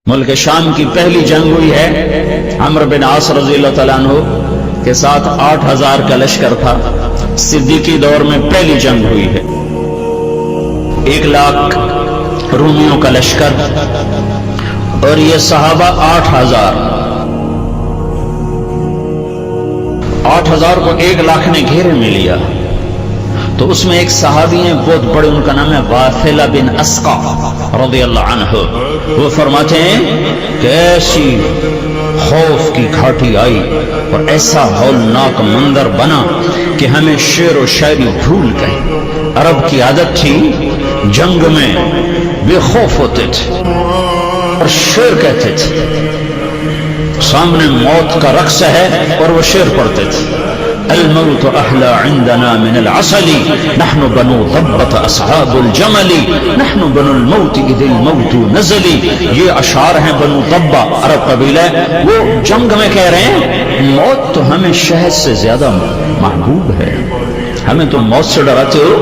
ملک شام کی پہلی جنگ ہوئی ہے عمرو بن عاص رضی اللہ تعالیٰ عنہ کے ساتھ 8000 کا لشکر تھا. صدیقی دور میں پہلی جنگ ہوئی ہے. 1,00,000 رومیوں کا لشکر اور یہ صحابہ 8,000 کو 1,00,000 نے گھیرے میں لیا. تو اس میں ایک صحابی ہیں بہت بڑے، ان کا نام ہے واثلہ بن اسقع رضی اللہ عنہ. وہ فرماتے ہیں کہ ایسی خوف کی گھاٹی آئی اور ایسا ہولناک منظر بنا کہ ہمیں شعر و شاعری بھول گئے. عرب کی عادت تھی جنگ میں بے خوف ہوتے تھے اور شعر کہتے تھے. سامنے موت کا رقص ہے اور وہ شعر پڑھتے تھے. الموت احلى عندنا من العسل نحن بنو ضبة اصحاب الجمل نحن بنو الموت اذ الموت نزل. یہ اشعار ہیں بنو ضبہ عرب قبیلہ. وہ جنگ میں کہہ رہے ہیں موت تو ہمیں شہد سے زیادہ محبوب ہے، ہمیں تو موت سے ڈراتے ہو